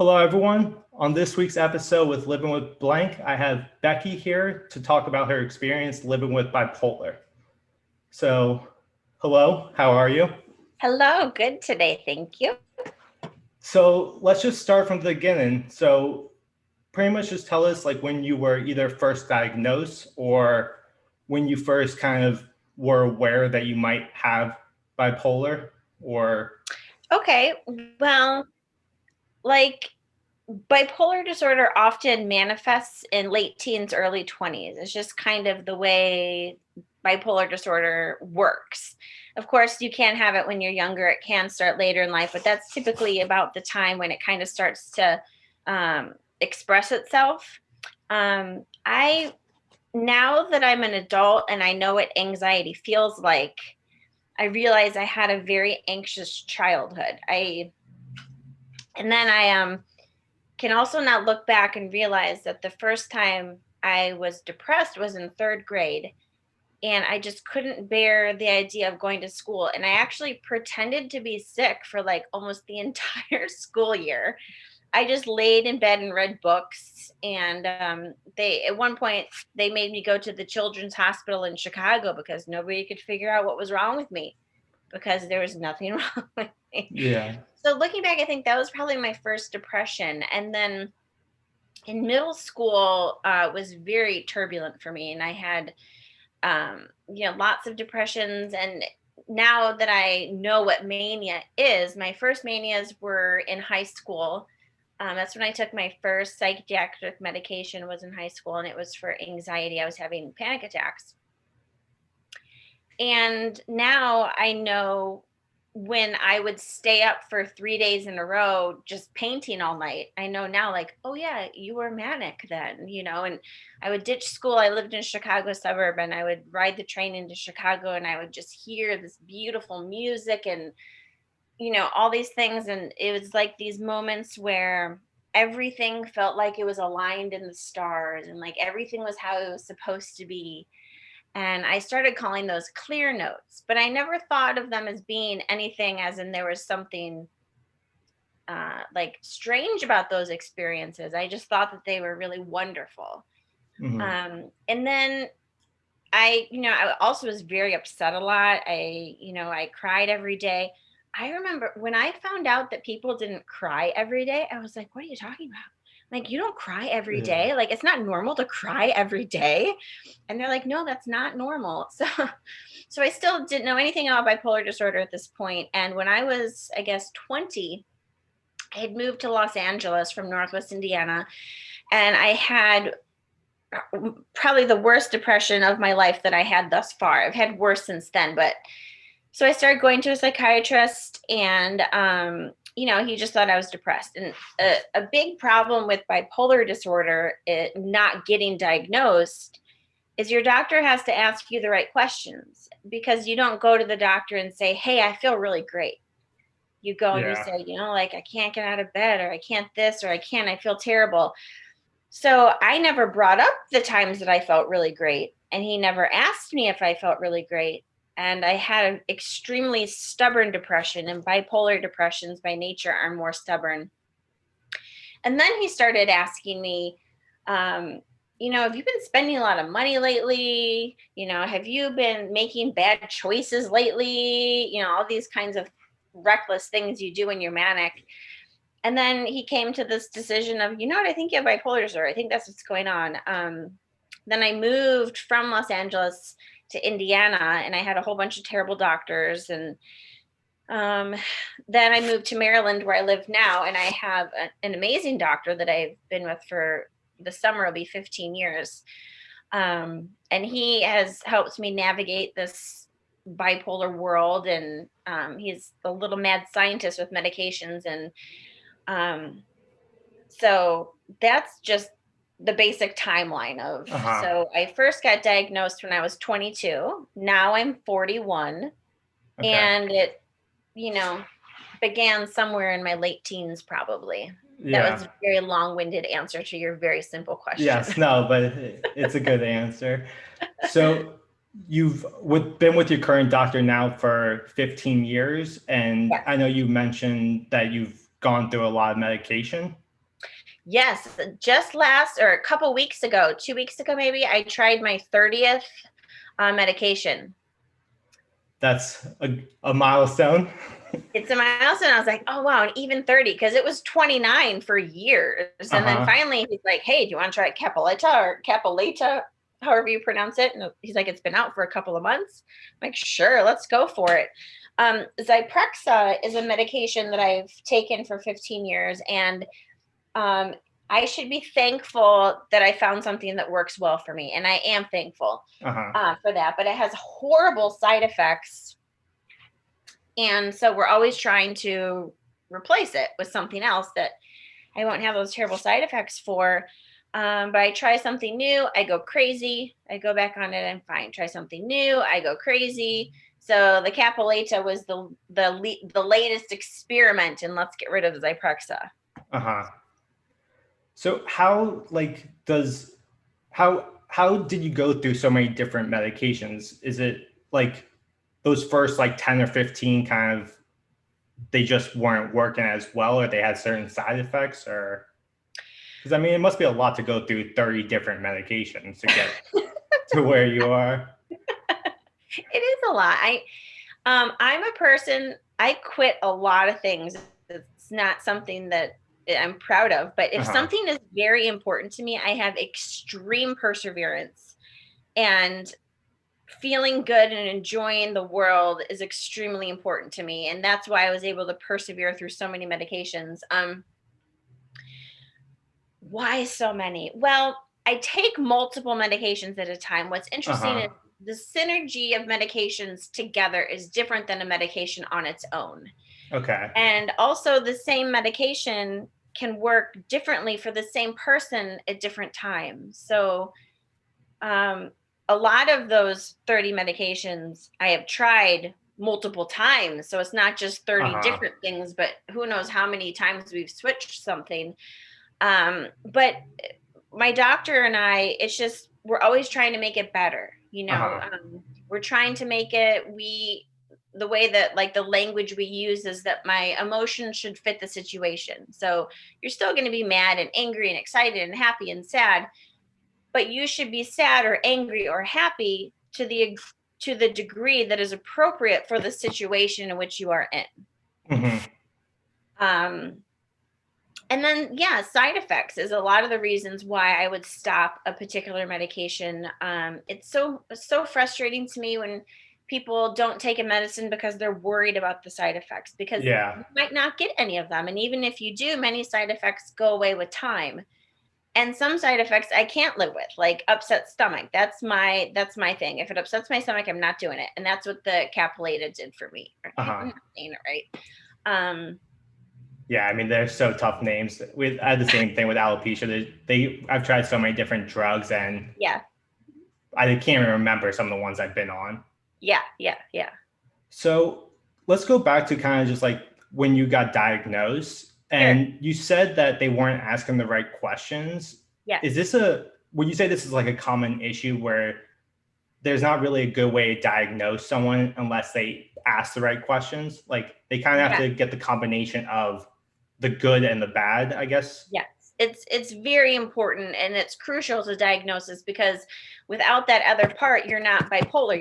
Hello, everyone. On this week's episode with Living with Blank, I have Becky here to talk about her experience living with bipolar. So, hello, how are you? Hello, good today, thank you. So, let's just start from the beginning. So, pretty much just tell us like when you were either first diagnosed or when you first kind of were aware that you might have bipolar or Okay, well, like bipolar disorder often manifests in late teens, early 20s. It's just kind of the way bipolar disorder works. Of course, you can't have it when you're younger, it can start later in life, but that's typically about the time when it kind of starts to express itself. I Now that I'm an adult and I know what anxiety feels like, I realized I had a very anxious childhood. I can also now look back and realize that the first time I was depressed was in third grade, and I just couldn't bear the idea of going to school. And I actually pretended to be sick for like almost the entire school year. I just laid in bed and read books. And they, at one point, they made me go to the children's hospital in Chicago because nobody could figure out what was wrong with me because there was nothing wrong with me. yeah. So looking back, I think that was probably my first depression. And then in middle school was very turbulent for me, and I had lots of depressions. And now that I know what mania is, my first manias were in high school. That's when I took my first psychiatric medication, was in high school, and it was for anxiety. I was having panic attacks. And now I know when I would stay up for 3 days in a row just painting all night, I know now, like, oh yeah, you were manic then, and I would ditch school. I lived in a Chicago suburb, and I would ride the train into Chicago, and I would just hear this beautiful music and, all these things. And it was like these moments where everything felt like it was aligned in the stars, and like everything was how it was supposed to be. And I started calling those clear notes, but I never thought of them as being anything as in there was something like strange about those experiences. I just thought that they were really wonderful. Mhm. And then I also was very upset a lot. I cried every day. I remember when I found out that people didn't cry every day, I was like, what are you talking about? Like, you don't cry every Yeah. day. Like, it's not normal to cry every day. And they're like, no, that's not normal. So I still didn't know anything about bipolar disorder at this point. And when I was, I guess, 20, I had moved to Los Angeles from Northwest Indiana, and I had probably the worst depression of my life that I had thus far. I've had worse since then, but so I started going to a psychiatrist, and he just thought I was depressed. And a big problem with bipolar disorder, not getting diagnosed, is your doctor has to ask you the right questions, because you don't go to the doctor and say, hey, I feel really great. You go and you Yeah. say, like, I can't get out of bed, or I can't this, or I feel terrible. So I never brought up the times that I felt really great, and he never asked me if I felt really great. And I had an extremely stubborn depression, and bipolar depressions by nature are more stubborn. And then he started asking me, have you been spending a lot of money lately? Have you been making bad choices lately? All these kinds of reckless things you do when you're manic. And then he came to this decision of, what, I think you have bipolar disorder. I think that's what's going on. Then I moved from Los Angeles to Indiana, and I had a whole bunch of terrible doctors. And then I moved to Maryland, where I live now, and I have an amazing doctor that I've been with for the summer will be 15 years. And he has helped me navigate this bipolar world. And he's a little mad scientist with medications. And so that's just the basic timeline of, Uh-huh. so I first got diagnosed when I was 22. Now I'm 41. Okay. And it, you know, began somewhere in my late teens, probably. That was Yeah. a very long-winded answer to your very simple question. Yes, no, but it's a good answer. So been with your current doctor now for 15 years, and Yes. I know you mentioned that you've gone through a lot of medication. Yes, just last or a couple weeks ago, 2 weeks ago maybe, I tried my 30th medication. That's a milestone. It's a milestone. I was like, oh wow, and even 30, because it was 29 for years. And then Uh-huh. finally he's like, hey, do you want to try Capileta, however you pronounce it? And he's like, it's been out for a couple of months. I'm like, sure, let's go for it. Zyprexa is a medication that I've taken for 15 years, and um, I should be thankful that I found something that works well for me, and I am thankful Uh-huh. for that. But it has horrible side effects, and so we're always trying to replace it with something else that I won't have those terrible side effects for. But I try something new, I go crazy. I go back on it, I'm fine. Try something new, I go crazy. So the Capileta was the latest experiment, and let's get rid of the Zyprexa. Uh-huh. So how did you go through so many different medications? Is it like those first like 10 or 15 kind of they just weren't working as well, or they had certain side effects, or because I mean it must be a lot to go through 30 different medications to get to where you are. It is a lot. I'm a person, I quit a lot of things. It's not something that I'm proud of, but if Uh-huh. something is very important to me, I have extreme perseverance, and feeling good and enjoying the world is extremely important to me. And that's why I was able to persevere through so many medications. Why so many? Well, I take multiple medications at a time. What's interesting is Uh-huh. the synergy of medications together is different than a medication on its own. Okay. And also, the same medication can work differently for the same person at different times. So, um, a lot of those 30 medications I have tried multiple times. So, it's not just 30 Uh-huh. different things, but who knows how many times we've switched something. But my doctor and I, it's just, we're always trying to make it better. Uh-huh. We're trying to make it, the way that like the language we use is that my emotions should fit the situation. So you're still going to be mad and angry and excited and happy and sad, but you should be sad or angry or happy to the degree that is appropriate for the situation in which you are in. Mm-hmm. Um, and then, yeah, side effects is a lot of the reasons why I would stop a particular medication. It's so frustrating to me when people don't take a medicine because they're worried about the side effects, because Yeah. you might not get any of them, and even if you do, many side effects go away with time. And some side effects I can't live with, like upset stomach. That's my thing. If it upsets my stomach, I'm not doing it, and that's what the Capileta did for me. I'm Uh-huh. not saying it right. Um, Yeah, I mean they're so tough names. I had the same thing with alopecia. I've tried so many different drugs and yeah, I can't even remember some of the ones I've been on. yeah, yeah, yeah. So let's go back to kind of just like when you got diagnosed Sure. and you said that they weren't asking the right questions. Is Yes. this would you say this is like a common issue where there's not really a good way to diagnose someone unless they ask the right questions? Like they kind of have Yeah. to get the combination of the good and the bad, I guess. Yes. It's very important, and it's crucial to diagnosis, because without that other part, you're not bipolar,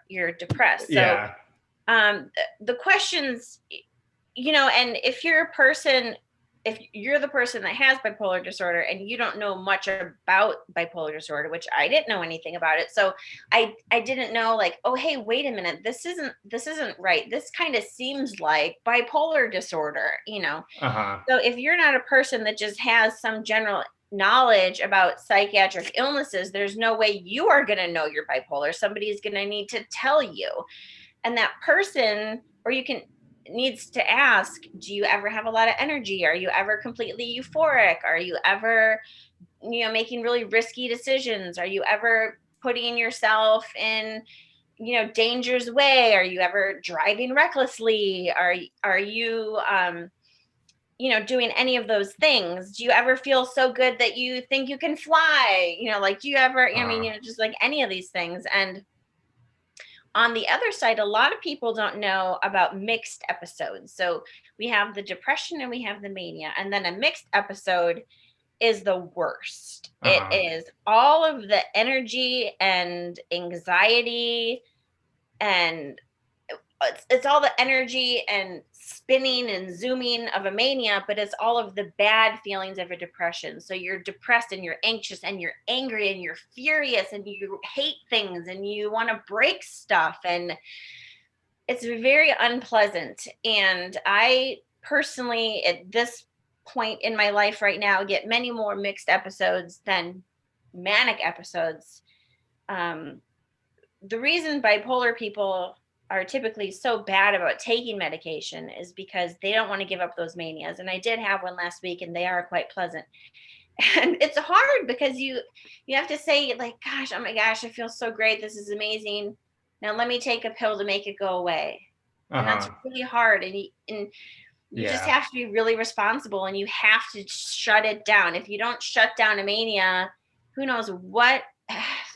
you're depressed. So Yeah. the questions, and if you're the person that has bipolar disorder and you don't know much about bipolar disorder, which I didn't know anything about it, so I didn't know, like, oh hey, wait a minute, this isn't right, this kind of seems like bipolar disorder. Uh-huh. So if you're not a person that just has some general knowledge about psychiatric illnesses, there's no way you are going to know you're bipolar. Somebody is going to need to tell you, and that person, or you can, needs to ask, do you ever have a lot of energy? Are you ever completely euphoric? Are you ever, making really risky decisions? Are you ever putting yourself in, danger's way? Are you ever driving recklessly? Are you doing any of those things? Do you ever feel so good that you think you can fly? Like, do you ever, I mean, Uh-huh. just like any of these things. And on the other side, a lot of people don't know about mixed episodes. So we have the depression and we have the mania. And then a mixed episode is the worst. It Uh-huh. is all of the energy and anxiety, and it's all the energy and spinning and zooming of a mania, but it's all of the bad feelings of a depression. So you're depressed and you're anxious and you're angry and you're furious and you hate things and you want to break stuff, and it's very unpleasant. And I personally, at this point in my life right now, get many more mixed episodes than manic episodes. Um, the reason bipolar people are typically so bad about taking medication is because they don't want to give up those manias. And I did have one last week, and they are quite pleasant. And it's hard because you have to say, like, gosh, oh my gosh, I feel so great, this is amazing, now let me take a pill to make it go away. And that's Uh-huh. really hard. And you just Yeah. have to be really responsible, and you have to shut it down. If you don't shut down a mania, who knows what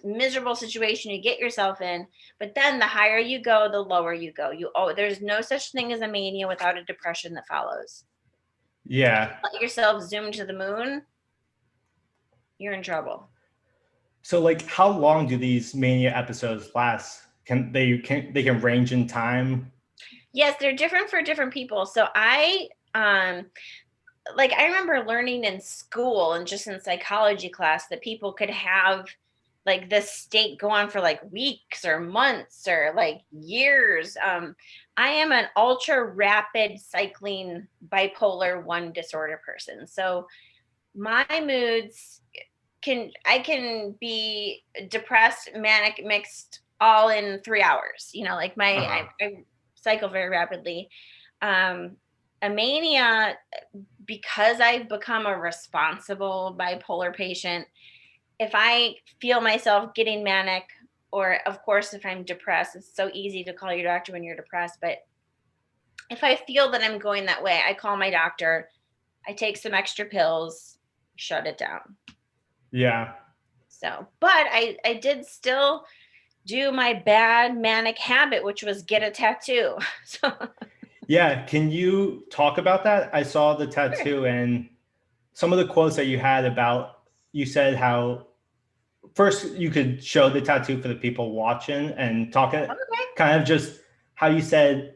miserable situation you get yourself in. But then the higher you go, the lower you go. There's no such thing as a mania without a depression that follows. Yeah. Let yourself zoom to the moon, you're in trouble. So like how long do these mania episodes last? Can range in time? Yes, they're different for different people. So I remember learning in school and just in psychology class that people could have like this state go on for like weeks or months or like years. I am an ultra rapid cycling bipolar 1 disorder person. So my moods I can be depressed, manic, mixed all in 3 hours. Like Uh-huh. I cycle very rapidly. Um, a mania, because I've become a responsible bipolar patient, if I feel myself getting manic, or of course, if I'm depressed, it's so easy to call your doctor when you're depressed. But if I feel that I'm going that way, I call my doctor, I take some extra pills, shut it down. Yeah. So, but I did still do my bad manic habit, which was get a tattoo. So, Yeah. Can you talk about that? I saw the sure. tattoo and some of the quotes that you had about, you said how first you could show the tattoo for the people watching and talk it Okay. kind of just how you said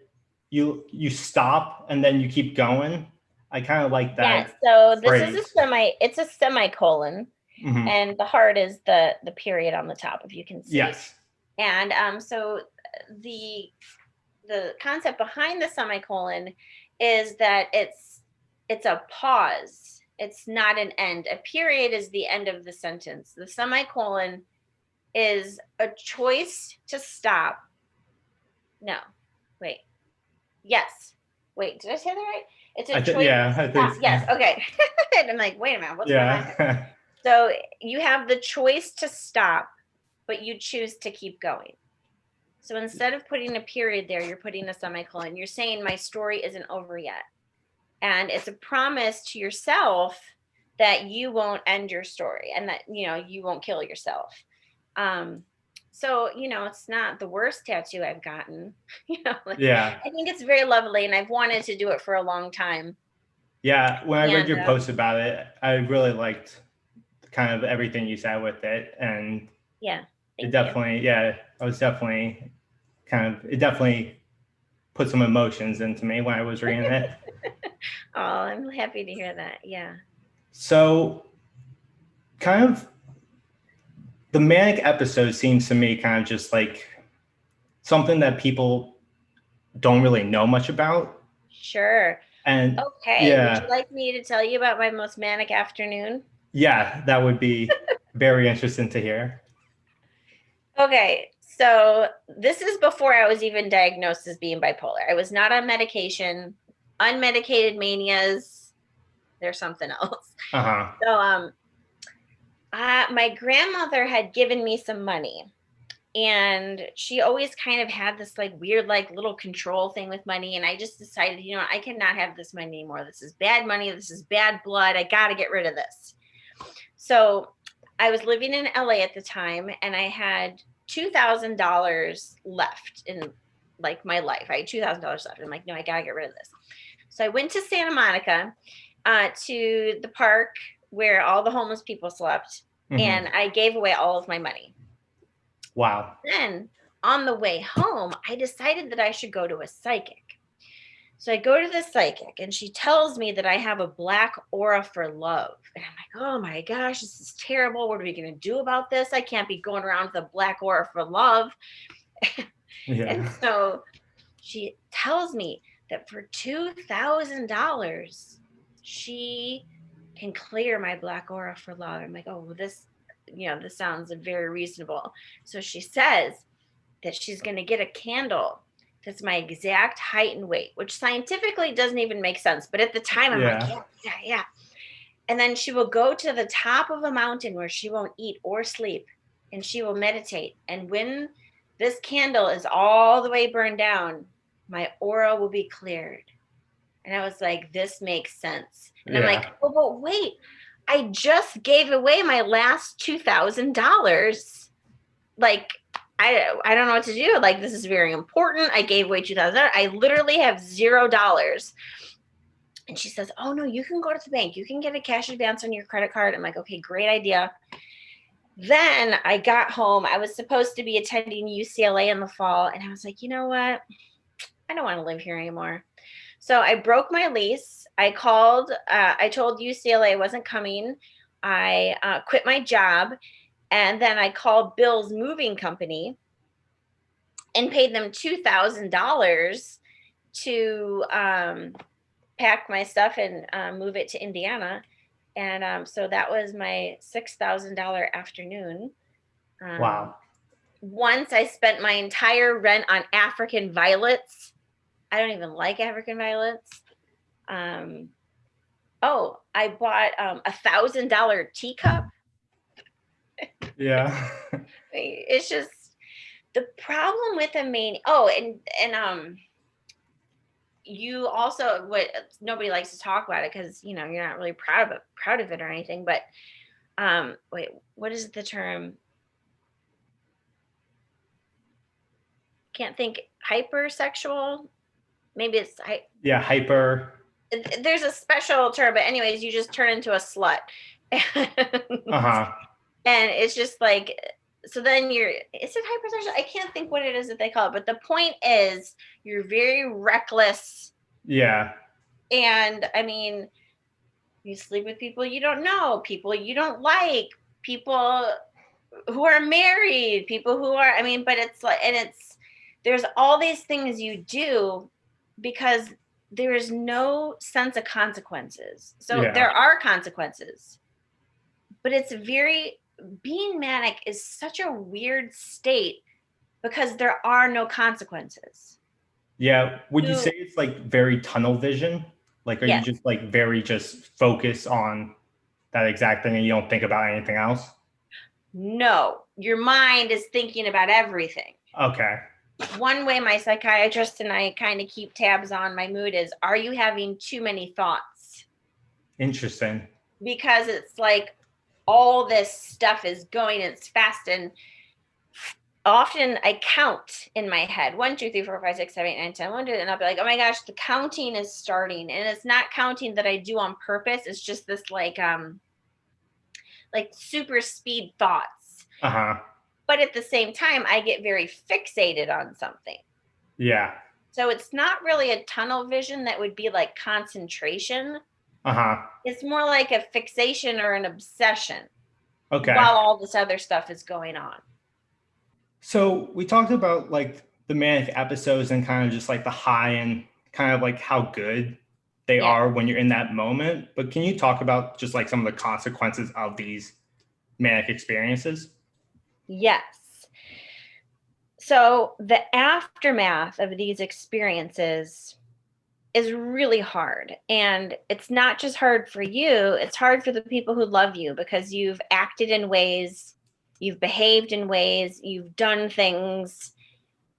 you stop and then you keep going. I kind of like Yeah. that So this is phrase. it's a semicolon, Hmm. and the heart is the period on the top, if you can see. Yes. And so the the concept behind the semicolon is that it's a pause. It's not an end. A period is the end of the sentence. The semicolon is a choice to stop. No, wait. Yes. Wait, did I say that right? It's a choice to I think stop. Yes. Okay. And I'm like, wait a minute, what's going on here? yeah. So you have the choice to stop, but you choose to keep going. So instead of putting a period there, you're putting a semicolon. You're saying my story isn't over yet. And it's a promise to yourself that you won't end your story, and that, you won't kill yourself. Um, so, it's not the worst tattoo I've gotten. Like, Yeah. I think it's very lovely, and I've wanted to do it for a long time. Yeah. When I read And your post about it, I really liked kind of everything you said with it. And yeah, it thank you. definitely, yeah, I was definitely it definitely put some emotions into me when I was reading it. Oh, I'm happy to hear that. Yeah. So, kind of the manic episode seems to me kind of just like something that people don't really know much about. Sure. And Okay. Would you yeah, like me to tell you about my most manic afternoon? yeah, that would be very interesting to hear. Okay, so this is before I was even diagnosed as being bipolar. I was not on medication. Unmedicated manias, there's something else. Uh huh. So, my grandmother had given me some money, and she always kind of had this like weird, like little control thing with money. And I just decided, I cannot have this money anymore. This is bad money. This is bad blood. I got to get rid of this. So I was living in LA at the time, and I had $2,000 left in like my life. I had $2,000 left. I'm like, no, I gotta get rid of this. So I went to Santa Monica, to the park where all the homeless people slept, and I gave away all of my money. Wow. Then on the way home, I decided that I should go to a psychic. So I go to the psychic and she tells me that I have a black aura for love. And I'm like, oh my gosh, this is terrible. What are we going to do about this? I can't be going around with a black aura for love. Yeah. And so she tells me that for $2,000, she can clear my black aura for love. I'm like, oh, well, this sounds very reasonable. So she says that she's going to get a candle that's my exact height and weight, which scientifically doesn't even make sense. But at the time, I'm like, yeah. And then she will go to the top of a mountain where she won't eat or sleep, and she will meditate. And when this candle is all the way burned down, my aura will be cleared. And I was like, this makes sense. And I'm like, oh, but wait, I just gave away my last $2,000. Like, I don't know what to do. Like, this is very important. I gave away $2,000. I literally have $0. And she says, oh, no, you can go to the bank. You can get a cash advance on your credit card. I'm like, okay, great idea. Then I got home. I was supposed to be attending UCLA in the fall. And I was like, you know what? I don't want to live here anymore. So I broke my lease. I called. I told UCLA I wasn't coming. I quit my job. And then I called Bill's moving company and paid them $2,000 to pack my stuff and move it to Indiana. And so that was my $6,000 afternoon. Wow. Once I spent my entire rent on African violets. I don't even like African violets. I bought a $1,000 teacup. Yeah. It's just the problem with a mania. Oh, and you also, what nobody likes to talk about it because you're not really proud of it or anything. But wait, what is the term? Can't think. Hypersexual. Maybe it's hyper. There's a special term, but anyways, you just turn into a slut. And it's just like, so then is it hypersexual? I can't think what it is that they call it, but the point is you're very reckless. Yeah. And I mean, you sleep with people you don't know, people you don't like, people who are married, people who are, but it's like, and there's all these things you do because there is no sense of consequences. So there are consequences, but being manic is such a weird state because there are no consequences. Yeah. Would you say it's like very tunnel vision? Like, are you just like very just focused on that exact thing and you don't think about anything else? No, your mind is thinking about everything. Okay. One way my psychiatrist and I kind of keep tabs on my mood is, are you having too many thoughts? Interesting. Because it's like all this stuff is going, it's fast, and often I count in my head 1, 2, 3, 4, 5, 6, 7, 8, 9, 10, 1, 2, and I'll be like, oh my gosh, the counting is starting. And it's not counting that I do on purpose. It's just this like super speed thoughts. But at the same time, I get very fixated on something. Yeah. So it's not really a tunnel vision that would be like concentration. It's more like a fixation or an obsession. Okay. While all this other stuff is going on. So we talked about like the manic episodes and kind of just like the high and kind of like how good they are when you're in that moment. But can you talk about just like some of the consequences of these manic experiences? Yes. So the aftermath of these experiences is really hard. And it's not just hard for you, it's hard for the people who love you because you've acted in ways, you've behaved in ways, you've done things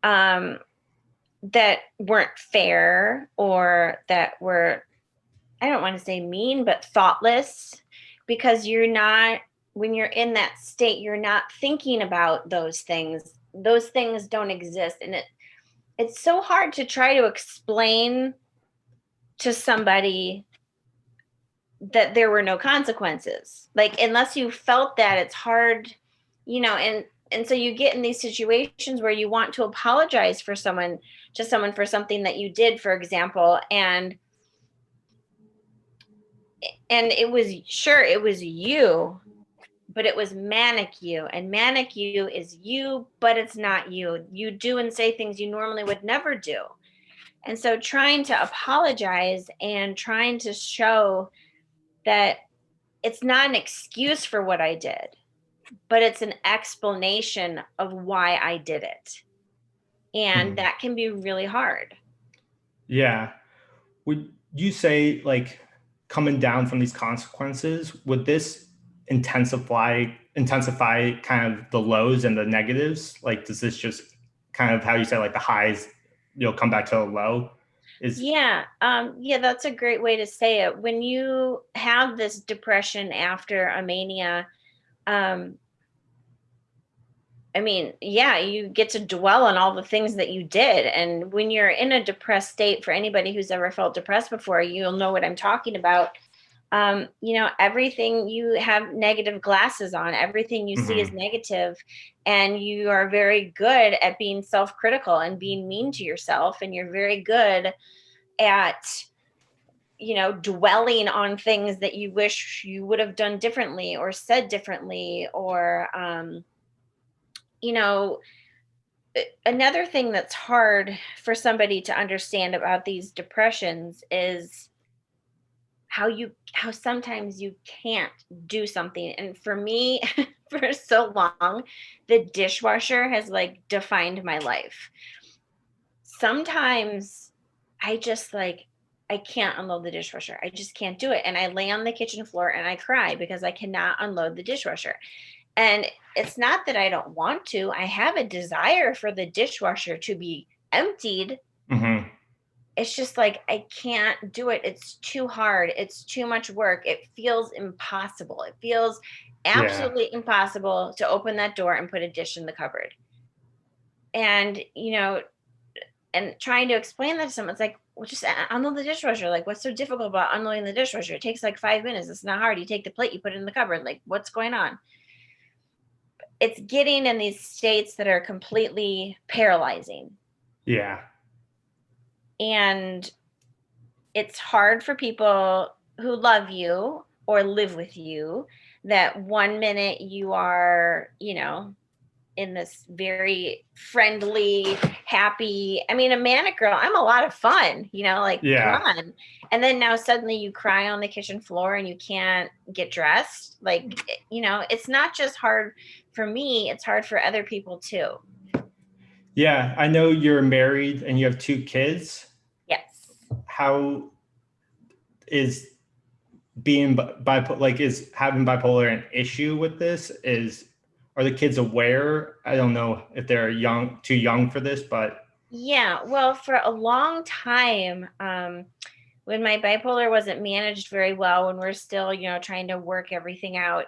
that weren't fair or that were, I don't want to say mean, but thoughtless, because when you're in that state, you're not thinking about those things. Those things don't exist. And it's so hard to try to explain to somebody that there were no consequences. Like, unless you felt that, it's hard, and so you get in these situations where you want to apologize for someone to someone for something that you did, for example, and it was, sure, it was you, but it was manic you, and manic you is you, but it's not you. You do and say things you normally would never do. And so trying to apologize and trying to show that it's not an excuse for what I did, but it's an explanation of why I did it. And that can be really hard. Yeah. Would you say, like, coming down from these consequences, would this intensify kind of the lows and the negatives? Like, does this just kind of, how you say, like, the highs, you'll come back to a low? Yeah, that's a great way to say it. When you have this depression after a mania, um, I mean, yeah, you get to dwell on all the things that you did. And when you're in a depressed state, for anybody who's ever felt depressed before, you'll know what I'm talking about. Everything, you have negative glasses on, everything you see is negative, and you are very good at being self-critical and being mean to yourself. And you're very good at, dwelling on things that you wish you would have done differently or said differently, or, you know, another thing that's hard for somebody to understand about these depressions is how sometimes you can't do something. And for me, for so long, the dishwasher has like defined my life. Sometimes I just like, I can't unload the dishwasher. I just can't do it. And I lay on the kitchen floor and I cry because I cannot unload the dishwasher. And it's not that I don't want to. I have a desire for the dishwasher to be emptied. It's just like I can't do it. It's too hard. It's too much work. It feels impossible. It feels absolutely impossible to open that door and put a dish in the cupboard. And, and trying to explain that to someone, it's like, well, just unload the dishwasher. Like, what's so difficult about unloading the dishwasher? It takes like 5 minutes. It's not hard. You take the plate, you put it in the cupboard. Like, what's going on? It's getting in these states that are completely paralyzing. Yeah. And it's hard for people who love you or live with you, that 1 minute you are, in this very friendly, happy, I mean, a manic girl, I'm a lot of fun, come on. And then now suddenly you cry on the kitchen floor and you can't get dressed. Like, it's not just hard for me, it's hard for other people too. Yeah. I know you're married and you have 2 kids. Yes. How is being bipolar, like, is having bipolar an issue with this? Are the kids aware? I don't know if they're too young for this, but yeah, well, for a long time, when my bipolar wasn't managed very well, when we're still, trying to work everything out,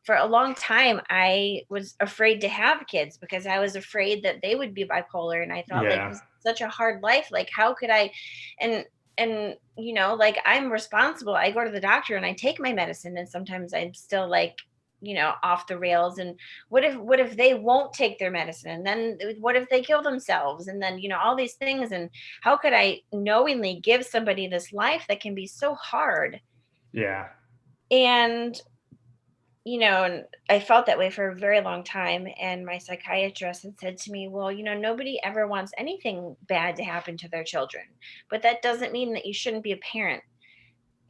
for a long time, I was afraid to have kids because I was afraid that they would be bipolar. And I thought, like, this is such a hard life. Like, how could I? And, like, I'm responsible. I go to the doctor and I take my medicine, and sometimes I'm still like, off the rails. And what if they won't take their medicine? And then what if they kill themselves? And then, all these things. And how could I knowingly give somebody this life that can be so hard? Yeah. And, and I felt that way for a very long time. And my psychiatrist had said to me, well, nobody ever wants anything bad to happen to their children, but that doesn't mean that you shouldn't be a parent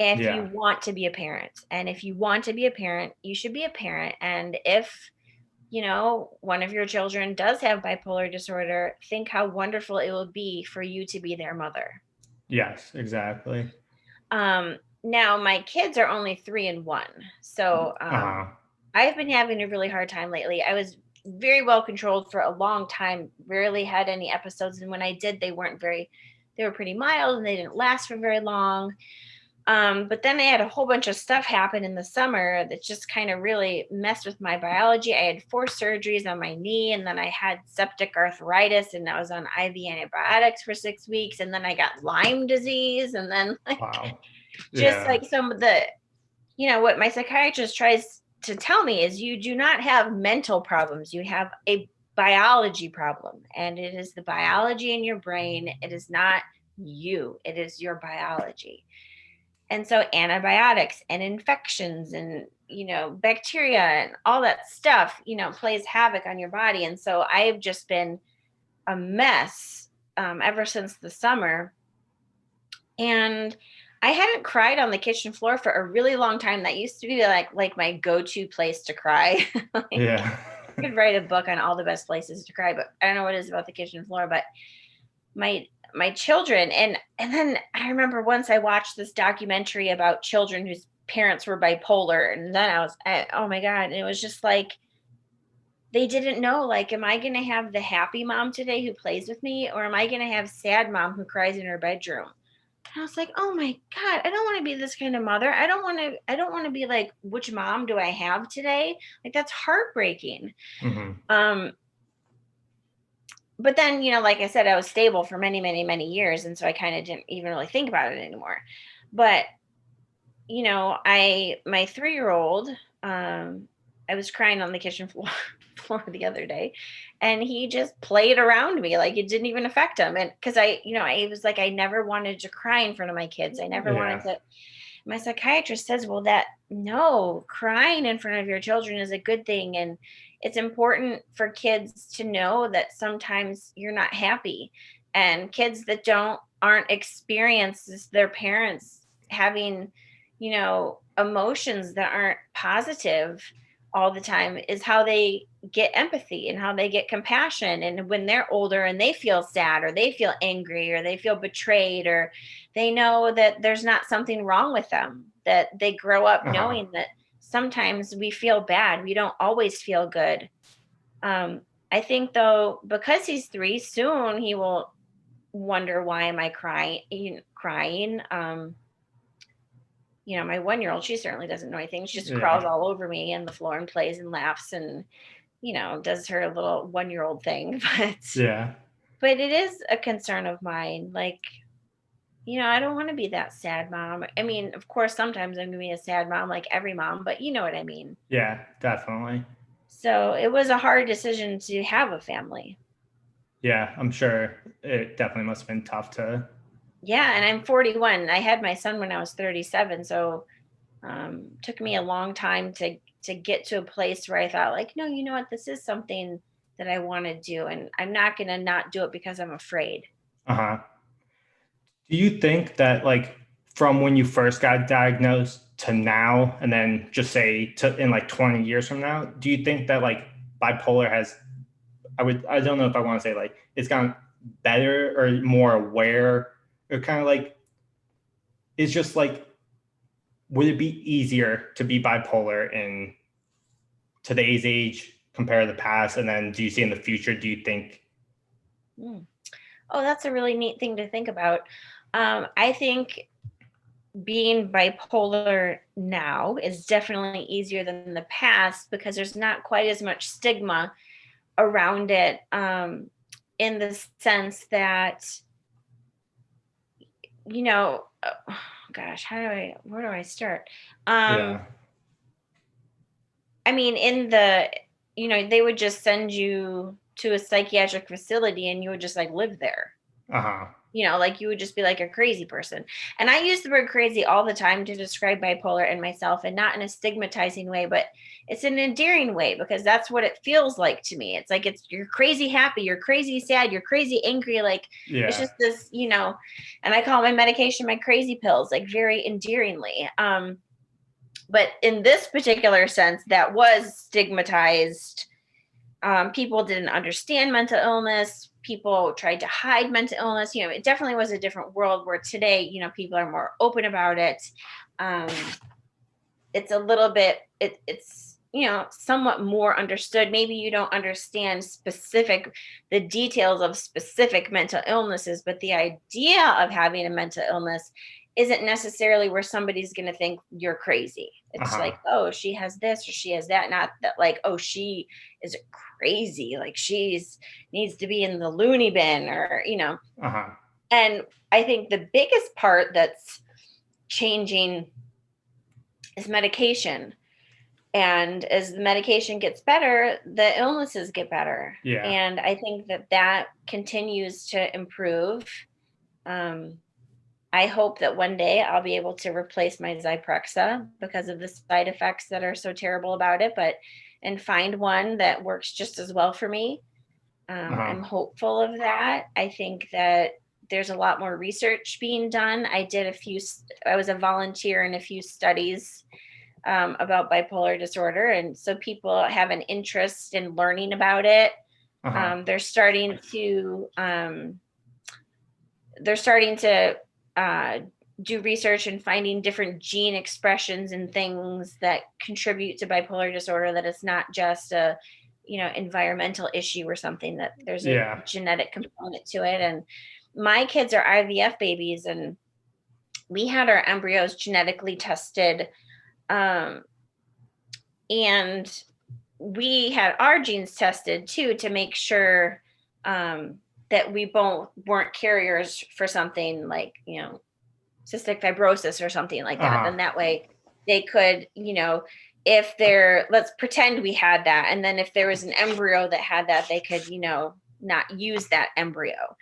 if you want to be a parent. And if you want to be a parent, you should be a parent. And if, one of your children does have bipolar disorder, think how wonderful it will be for you to be their mother. Yes, exactly. Now my kids are only 3 and 1. So I've been having a really hard time lately. I was very well controlled for a long time, rarely had any episodes. And when I did, they were pretty mild and they didn't last for very long. But then I had a whole bunch of stuff happen in the summer that just kind of really messed with my biology. I had 4 surgeries on my knee, and then I had septic arthritis, and I was on IV antibiotics for 6 weeks. And then I got Lyme disease. And then Wow. Just Yeah. like some of the, what my psychiatrist tries to tell me is you do not have mental problems. You have a biology problem, and it is the biology in your brain. It is not you, it is your biology. And so antibiotics and infections and, bacteria and all that stuff, plays havoc on your body. And so I've just been a mess ever since the summer. And I hadn't cried on the kitchen floor for a really long time. That used to be like my go-to place to cry. Like, Yeah. I could write a book on all the best places to cry, but I don't know what it is about the kitchen floor. But my children, and then I remember once I watched this documentary about children whose parents were bipolar, and then oh my God, and it was just like they didn't know, like, am I going to have the happy mom today who plays with me, or am I going to have sad mom who cries in her bedroom? And I was like, oh my God, I don't want to be this kind of mother. I don't want to be like, which mom do I have today? Like, that's heartbreaking. Hmm. But then, like I said, I was stable for many, many, many years. And so I kind of didn't even really think about it anymore. But, my 3-year-old, I was crying on the kitchen floor the other day, and he just played around me like it didn't even affect him. And because I was like, I never wanted to cry in front of my kids. I never wanted Yeah. to. My psychiatrist says, well, that no, crying in front of your children is a good thing. And it's important for kids to know that sometimes you're not happy. And kids that aren't experiences their parents having, emotions that aren't positive all the time is how they get empathy and how they get compassion. And when they're older and they feel sad or they feel angry or they feel betrayed, or they know that there's not something wrong with them, that they grow up Uh-huh. knowing that sometimes we feel bad. We don't always feel good. I think though, because he's 3, soon he will wonder, why am I crying? My 1-year-old, she certainly doesn't know anything. She just crawls Yeah. all over me on the floor and plays and laughs and, does her little 1-year-old thing. Yeah. But it is a concern of mine. Like, I don't want to be that sad mom. I mean, of course, sometimes I'm going to be a sad mom like every mom, but you know what I mean. Yeah, definitely. So it was a hard decision to have a family. Yeah, I'm sure it definitely must have been tough to. Yeah, and I'm 41. I had my son when I was 37, so took me a long time to get to a place where I thought, like, no, you know what, this is something that I want to do, and I'm not going to not do it because I'm afraid. Uh-huh. Do you think that like from when you first got diagnosed to now, and then just say to in like 20 years from now, do you think that like bipolar has, I don't know if I want to say like it's gotten better or more aware, or kind of like it's just like, would it be easier to be bipolar in today's age compared to the past? And then do you see in the future, do you think? Mm. Oh, that's a really neat thing to think about. I think being bipolar now is definitely easier than the past because there's not quite as much stigma around it, in the sense that, gosh, where do I start? Yeah. I mean, they would just send you to a psychiatric facility and you would just like live there. Uh-huh. Like you would just be like a crazy person. And I use the word crazy all the time to describe bipolar and myself, and not in a stigmatizing way, but it's an endearing way because that's what it feels like to me. It's like you're crazy happy, you're crazy sad, you're crazy angry. Like it's Yeah. just this, and I call my medication my crazy pills, like very endearingly. But in this particular sense, that was stigmatized. People didn't understand mental illness. People tried to hide mental illness. It definitely was a different world where today, people are more open about it. Um, it's a little bit, it's, somewhat more understood. Maybe you don't understand the details of specific mental illnesses, but the idea of having a mental illness isn't necessarily where somebody's going to think you're crazy. It's Uh-huh. like, oh, she has this or she has that. Not that like, oh, she is crazy. Like needs to be in the loony bin or. Uh-huh. And I think the biggest part that's changing his medication. And as the medication gets better, the illnesses get better. Yeah. And I think that continues to improve. I hope that one day I'll be able to replace my Zyprexa because of the side effects that are so terrible about it, and find one that works just as well for me. I'm hopeful of that. I think that there's a lot more research being done. I was a volunteer in a few studies about bipolar disorder. And so people have an interest in learning about it. They're starting to do research and finding different gene expressions and things that contribute to bipolar disorder, that it's not just a environmental issue or something, that there's a genetic component to it. And my kids are IVF babies, and we had our embryos genetically tested, and we had our genes tested too, to make sure that we both weren't carriers for something like cystic fibrosis or something like that. And that way they could, if let's pretend we had that, and then if there was an embryo that had that, they could not use that embryo.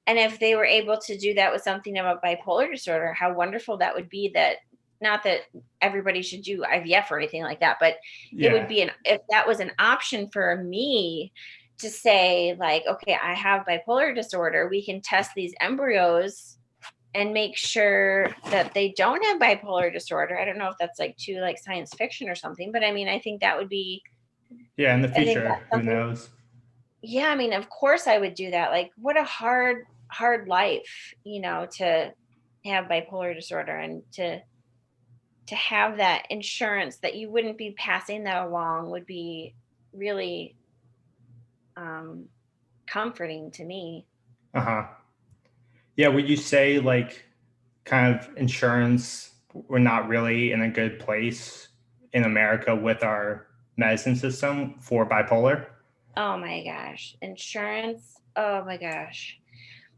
And if they were able to do that with something about bipolar disorder, how wonderful that would be. That, not that everybody should do IVF or anything like that, but it would be if that was an option for me to say, like, okay, I have bipolar disorder, we can test these embryos and make sure that they don't have bipolar disorder. I don't know if that's too science fiction or something, but I mean, I think that would be. Yeah, in the future, who knows? Yeah, I mean, of course I would do that. Like, what a hard life, to have bipolar disorder, and to have that insurance that you wouldn't be passing that along would be really comforting to me. Yeah, would you say kind of insurance, we're not really in a good place in America with our medicine system for bipolar? Oh my gosh, insurance. Oh my gosh.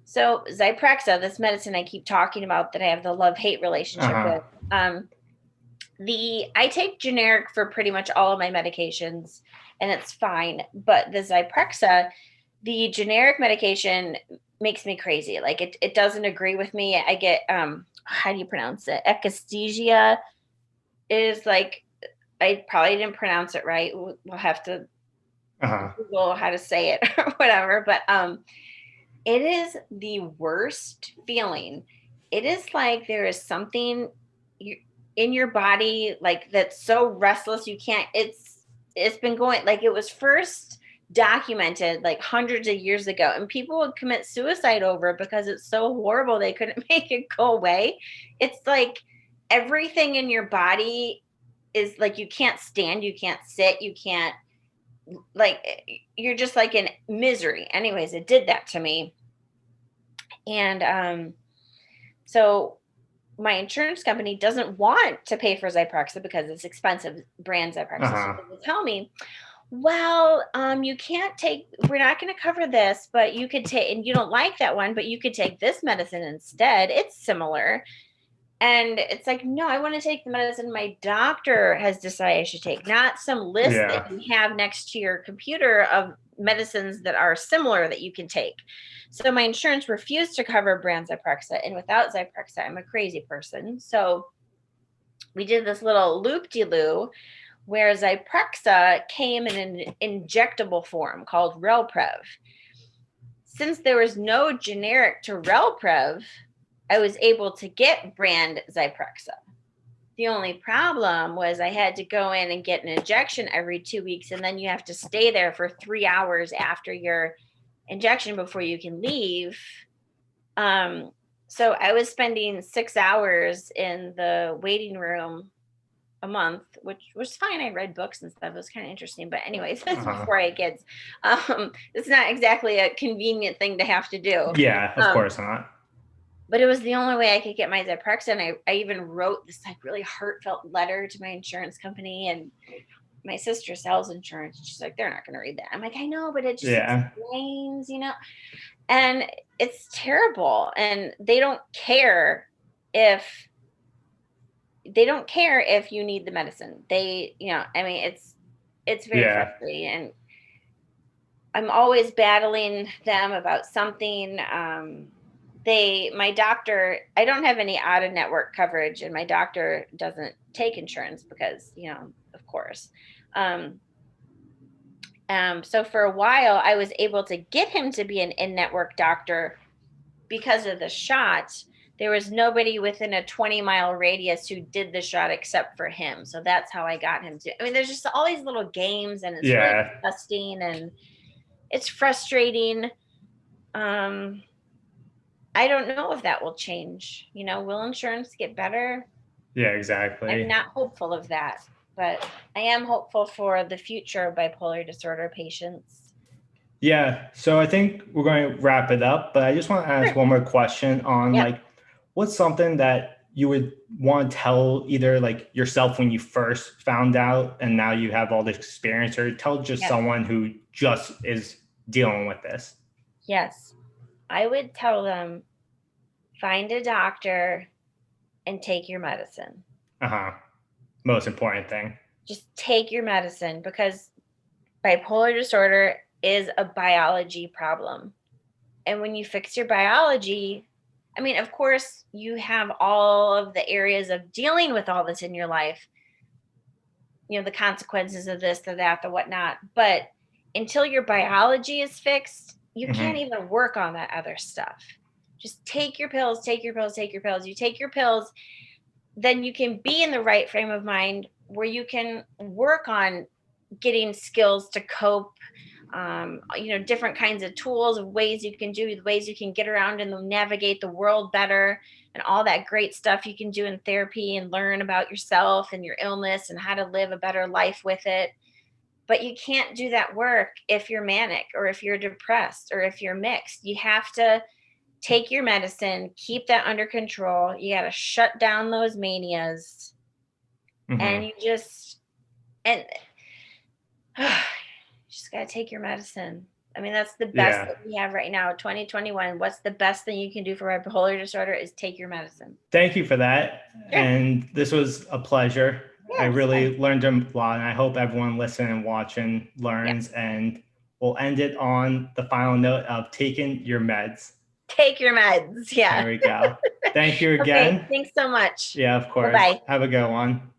So Zyprexa, this medicine I keep talking about that I have the love-hate relationship with, I take generic for pretty much all of my medications, and it's fine. But the Zyprexa, the generic medication makes me crazy. Like, it doesn't agree with me. I get how do you pronounce it? Ekastasia is I probably didn't pronounce it right. We'll have to Google how to say it or whatever. But it is the worst feeling. It is like there is something in your body that's so restless you can't. It's been going, it was first documented hundreds of years ago, and people would commit suicide over it because it's so horrible they couldn't make it go away. It's like everything in your body is you can't stand, you can't sit, you can't, you're just in misery. Anyways, it did that to me. And so my insurance company doesn't want to pay for Zyprexa because it's expensive brand Zyprexa. So they tell me, well, you can't take, we're not going to cover this, but you could take, and you don't like that one, but you could take this medicine instead. It's similar. And it's like, no, I want to take the medicine my doctor has decided I should take, not some list that you have next to your computer of medicines that are similar that you can take. So my insurance refused to cover brand Zyprexa, and without Zyprexa, I'm a crazy person. So we did this little loop-de-loo where Zyprexa came in an injectable form called Relprev. Since there was no generic to Relprev, I was able to get brand Zyprexa. The only problem was I had to go in and get an injection every 2 weeks, and then you have to stay there for 3 hours after your injection before you can leave. So I was spending 6 hours in the waiting room a month, which was fine. I read books and stuff. It was kind of interesting. But anyways, that's before I had kids. It's not exactly a convenient thing to have to do. Yeah, of course not. But it was the only way I could get my Zyprexa. And I even wrote this really heartfelt letter to my insurance company. And my sister sells insurance. And she's like, they're not going to read that. I'm like, I know, but it just explains, And it's terrible. And they don't care if they don't care if you need the medicine. They, I mean, it's very Yeah. frustrating, and I'm always battling them about something. My doctor, I don't have any out of network coverage, and my doctor doesn't take insurance because, of course. Um, so for a while, I was able to get him to be an in-network doctor because of the shot. There was nobody within a 20-mile radius who did the shot except for him. So that's how I got him to. I mean, there's just all these little games, and it's really Yeah. disgusting and it's frustrating. I don't know if that will change. Will insurance get better? Yeah, I'm exactly. not hopeful of that, but I am hopeful for the future of bipolar disorder patients. Yeah. So I think we're going to wrap it up, but I just want to ask Sure. one more question on Yeah. like, what's something that you would want to tell either like yourself when you first found out and now you have all this experience, or tell just Yes. someone who just is dealing with this? Yes. I would tell them, find a doctor and take your medicine. Uh-huh. Most important thing. Just take your medicine, because bipolar disorder is a biology problem. And when you fix your biology, I mean, of course, you have all of the areas of dealing with all this in your life, the consequences of this, the that, the whatnot. But until your biology is fixed, you can't Hmm. even work on that other stuff. Just take your pills, take your pills, take your pills. You take your pills, then you can be in the right frame of mind where you can work on getting skills to cope, different kinds of tools, of ways you can do, the ways you can get around and navigate the world better, and all that great stuff you can do in therapy and learn about yourself and your illness and how to live a better life with it. But you can't do that work if you're manic or if you're depressed or if you're mixed. You have to take your medicine, keep that under control. You got to shut down those manias, and Hmm. and you just got to take your medicine. I mean, that's the best Yeah. that we have right now, 2021. What's the best thing you can do for bipolar disorder is take your medicine. Thank you for that. Sure. And this was a pleasure. I Yeah, it's fun. really learned a lot, and I hope everyone listening and watching Yeah. learns. And we'll end it on the final note of taking your meds. Take your meds. There Yeah. we go. Thank you Okay. again. Thanks so much. Yeah, of course. Bye-bye. Have a good one.